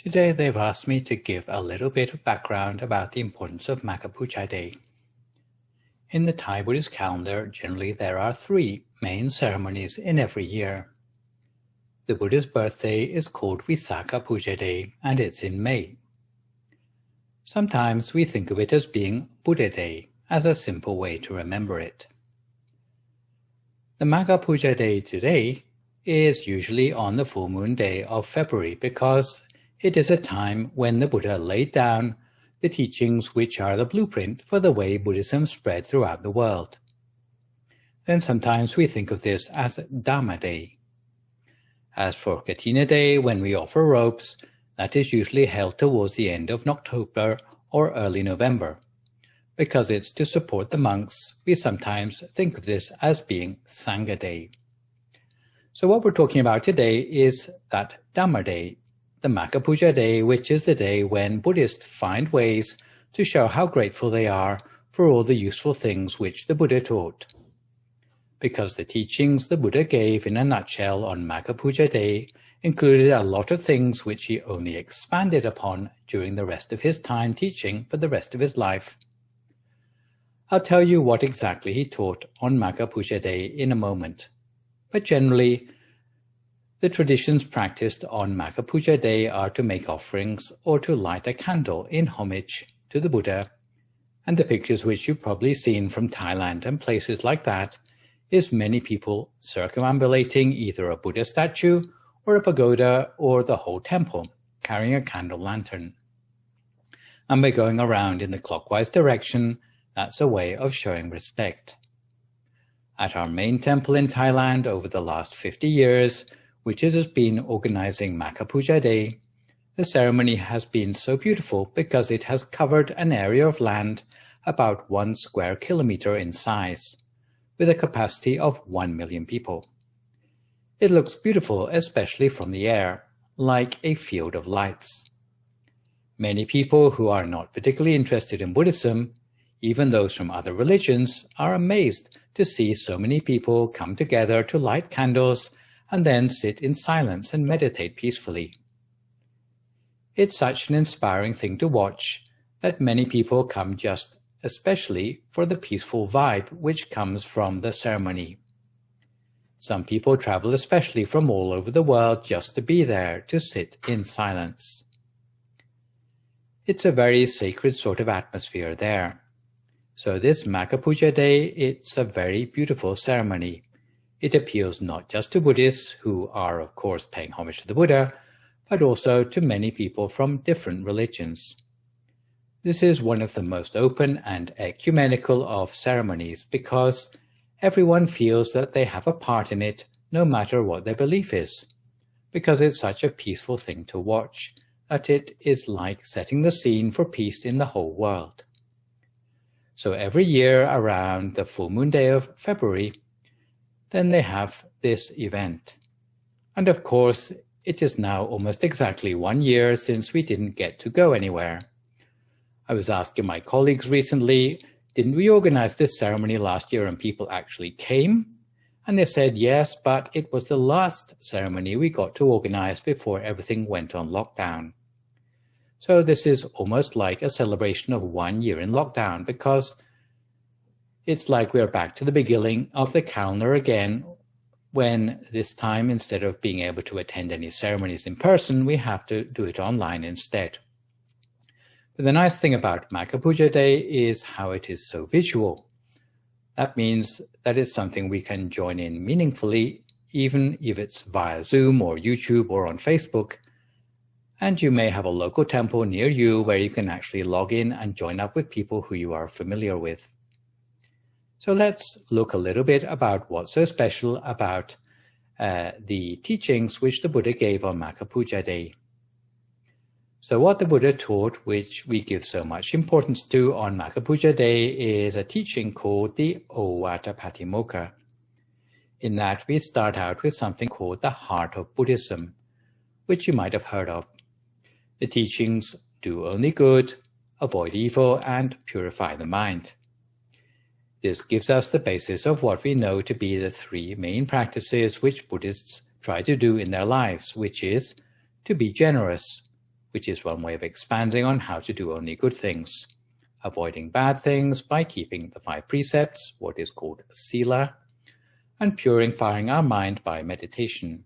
Today they've asked me to give a little bit of background about the importance of Magha Puja Day. In the Thai Buddhist calendar, generally there are 3 main ceremonies in every year. The Buddha's birthday is called Visakha Puja Day, and it's in May. Sometimes we think of it as being Buddha Day, as a simple way to remember it. The Magha Puja Day today is usually on the full moon day of February because it is a time when the Buddha laid down the teachings which are the blueprint for the way Buddhism spread throughout the world. Then sometimes we think of this as Dhamma Day. As for Katina Day, when we offer robes, that is usually held towards the end of October or early November. Because it's to support the monks, we sometimes think of this as being Sangha Day. So what we're talking about today is that Dhamma Day, the Magha Puja Day, which is the day when Buddhists find ways to show how grateful they are for all the useful things which the Buddha taught. Because the teachings the Buddha gave in a nutshell on Magha Puja Day included a lot of things which he only expanded upon during the rest of his time teaching for the rest of his life. I'll tell you what exactly he taught on Magha Puja Day in a moment, but generally, the traditions practiced on Magha Puja Day are to make offerings or to light a candle in homage to the Buddha, and the pictures which you've probably seen from Thailand and places like that is many people circumambulating either a Buddha statue or a pagoda or the whole temple, carrying a candle lantern. And by going around in the clockwise direction, that's a way of showing respect. At our main temple in Thailand over the last 50 years, which has been organizing Magha Puja Day, the ceremony has been so beautiful because it has covered an area of land about 1 square kilometer in size, with a capacity of 1 million people. It looks beautiful, especially from the air, like a field of lights. Many people who are not particularly interested in Buddhism, even those from other religions, are amazed to see so many people come together to light candles and then sit in silence and meditate peacefully. It's such an inspiring thing to watch that many people come just especially for the peaceful vibe which comes from the ceremony. Some people travel especially from all over the world just to be there to sit in silence. It's a very sacred sort of atmosphere there. So this Magha Puja Day, it's a very beautiful ceremony. It appeals not just to Buddhists, who are of course paying homage to the Buddha, but also to many people from different religions. This is one of the most open and ecumenical of ceremonies because everyone feels that they have a part in it, no matter what their belief is, because it's such a peaceful thing to watch, that it is like setting the scene for peace in the whole world. So every year around the full moon day of February, then they have this event. And of course, it is now almost exactly 1 year since we didn't get to go anywhere. I was asking my colleagues recently, didn't we organize this ceremony last year and people actually came? And they said yes, but it was the last ceremony we got to organize before everything went on lockdown. So this is almost like a celebration of 1 year in lockdown because it's like we're back to the beginning of the calendar again, when this time, instead of being able to attend any ceremonies in person, we have to do it online instead. But the nice thing about Magha Puja Day is how it is so visual. That means that it's something we can join in meaningfully, even if it's via Zoom or YouTube or on Facebook. And you may have a local temple near you where you can actually log in and join up with people who you are familiar with. So let's look a little bit about what's so special about the teachings which the Buddha gave on Magha Puja Day. So what the Buddha taught, which we give so much importance to on Magha Puja Day, is a teaching called the Ovata Patimokkha. In that we start out with something called the heart of Buddhism, which you might have heard of. The teachings do only good, avoid evil, and purify the mind. This gives us the basis of what we know to be the 3 main practices which Buddhists try to do in their lives, which is to be generous, which is one way of expanding on how to do only good things, avoiding bad things by keeping the 5 precepts, what is called sila, and purifying our mind by meditation.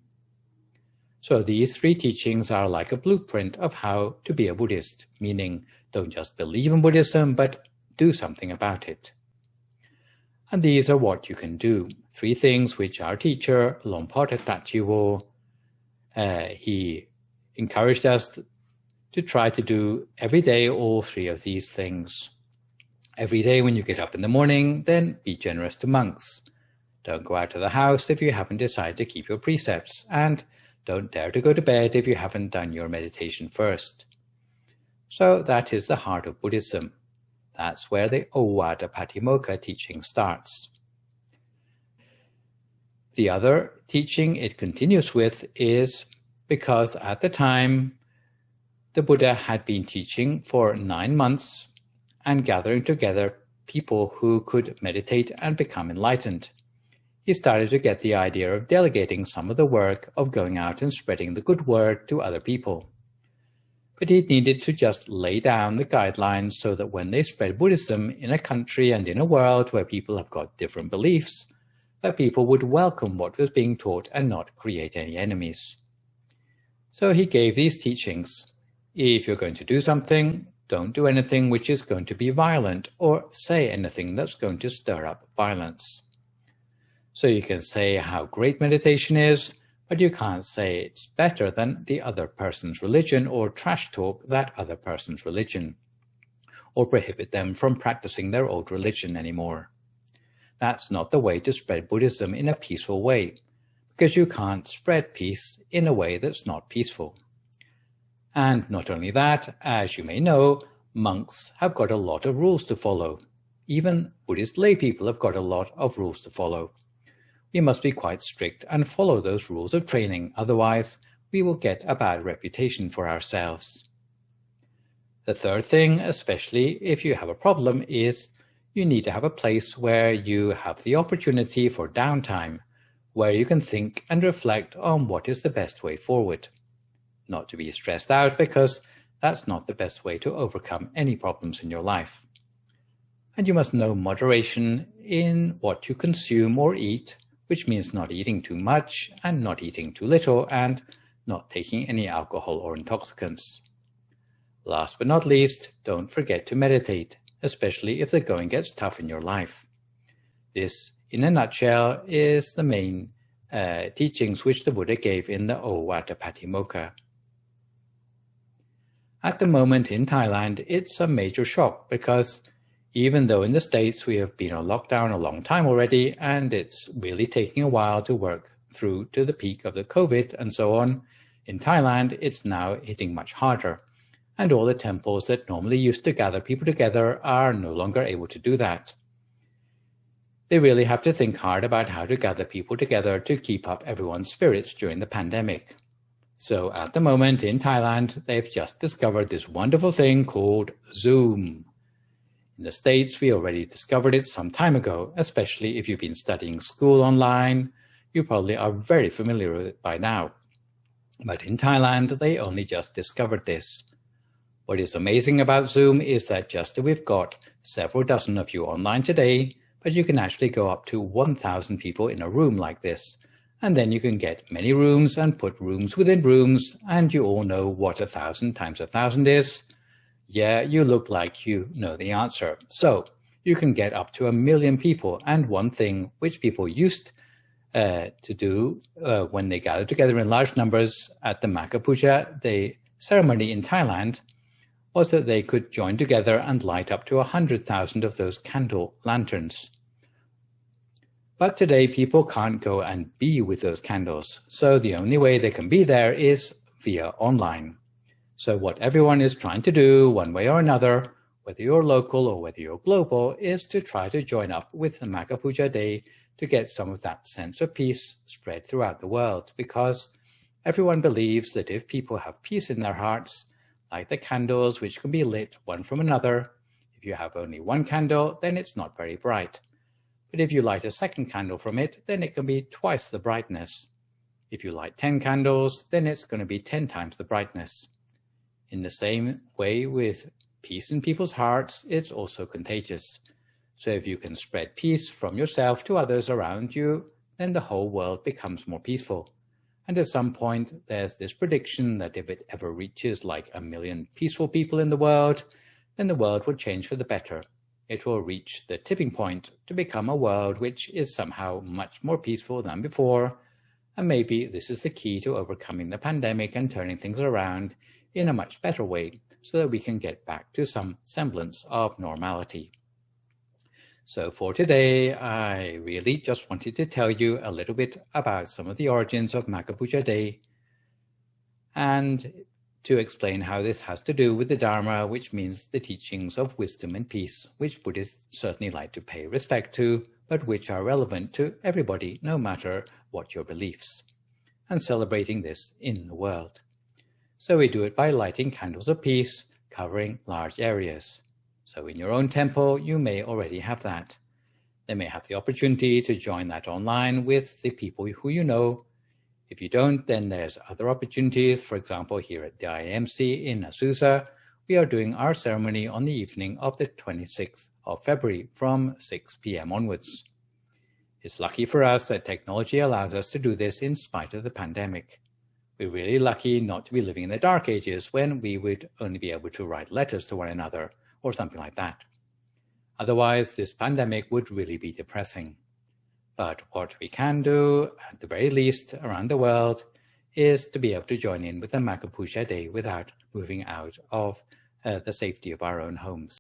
So these 3 teachings are like a blueprint of how to be a Buddhist, meaning don't just believe in Buddhism, but do something about it. And these are what you can do. 3 things which our teacher, Longpo Tachiwo, he encouraged us to try to do every day all 3 of these things. Every day when you get up in the morning, then be generous to monks. Don't go out of the house if you haven't decided to keep your precepts, and don't dare to go to bed if you haven't done your meditation first. So that is the heart of Buddhism. That's where the Ovada Patimokkha teaching starts. The other teaching it continues with is because at the time the Buddha had been teaching for 9 months and gathering together people who could meditate and become enlightened. He started to get the idea of delegating some of the work of going out and spreading the good word to other people. But he needed to just lay down the guidelines so that when they spread Buddhism in a country and in a world where people have got different beliefs, that people would welcome what was being taught and not create any enemies. So he gave these teachings. If you're going to do something, don't do anything which is going to be violent or say anything that's going to stir up violence. So you can say how great meditation is, but you can't say it's better than the other person's religion or trash talk that other person's religion, or prohibit them from practicing their old religion anymore. That's not the way to spread Buddhism in a peaceful way, because you can't spread peace in a way that's not peaceful. And not only that, as you may know, monks have got a lot of rules to follow. Even Buddhist lay people have got a lot of rules to follow. We must be quite strict and follow those rules of training, otherwise we will get a bad reputation for ourselves. The third thing, especially if you have a problem, is you need to have a place where you have the opportunity for downtime, where you can think and reflect on what is the best way forward. Not to be stressed out, because that's not the best way to overcome any problems in your life. And you must know moderation in what you consume or eat, which means not eating too much and not eating too little and not taking any alcohol or intoxicants. Last but not least, don't forget to meditate, especially if the going gets tough in your life. This, in a nutshell, is the main teachings which the Buddha gave in the Ovada Patimokkha. At the moment in Thailand, it's a major shock because even though in the States we have been on lockdown a long time already, and it's really taking a while to work through to the peak of the COVID and so on, in Thailand it's now hitting much harder. And all the temples that normally used to gather people together are no longer able to do that. They really have to think hard about how to gather people together to keep up everyone's spirits during the pandemic. So at the moment in Thailand, they've just discovered this wonderful thing called Zoom. In the States, we already discovered it some time ago, especially if you've been studying school online. You probably are very familiar with it by now. But in Thailand, they only just discovered this. What is amazing about Zoom is that just we've got several dozen of you online today, but you can actually go up to 1,000 people in a room like this. And then you can get many rooms and put rooms within rooms, and you all know what 1,000 times 1,000 is. Yeah, you look like you know the answer. So you can get up to 1 million people. And one thing which people used to do when they gathered together in large numbers at the Magha Puja, the ceremony in Thailand, was that they could join together and light up to 100,000 of those candle lanterns. But today people can't go and be with those candles. So the only way they can be there is via online. So what everyone is trying to do, one way or another, whether you're local or whether you're global, is to try to join up with the Magha Puja Day to get some of that sense of peace spread throughout the world. Because everyone believes that if people have peace in their hearts, like the candles which can be lit one from another, if you have only one candle, then it's not very bright. But if you light a second candle from it, then it can be twice the brightness. If you light 10 candles, then it's going to be 10 times the brightness. In the same way with peace in people's hearts, it's also contagious. So if you can spread peace from yourself to others around you, then the whole world becomes more peaceful. And at some point, there's this prediction that if it ever reaches like 1 million peaceful people in the world, then the world will change for the better. It will reach the tipping point to become a world which is somehow much more peaceful than before. And maybe this is the key to overcoming the pandemic and turning things around in a much better way so that we can get back to some semblance of normality. So for today, I really just wanted to tell you a little bit about some of the origins of Magha Puja Day and to explain how this has to do with the Dhamma, which means the teachings of wisdom and peace, which Buddhists certainly like to pay respect to, but which are relevant to everybody, no matter what your beliefs, and celebrating this in the world. So we do it by lighting candles of peace, covering large areas. So in your own temple, you may already have that. They may have the opportunity to join that online with the people who you know. If you don't, then there's other opportunities. For example, here at the IMC in Azusa, we are doing our ceremony on the evening of the 26th of February from 6 p.m. onwards. It's lucky for us that technology allows us to do this in spite of the pandemic. We're really lucky not to be living in the dark ages when we would only be able to write letters to one another or something like that. Otherwise, this pandemic would really be depressing. But what we can do, at the very least around the world, is to be able to join in with the Magha Puja Day without moving out of the safety of our own homes.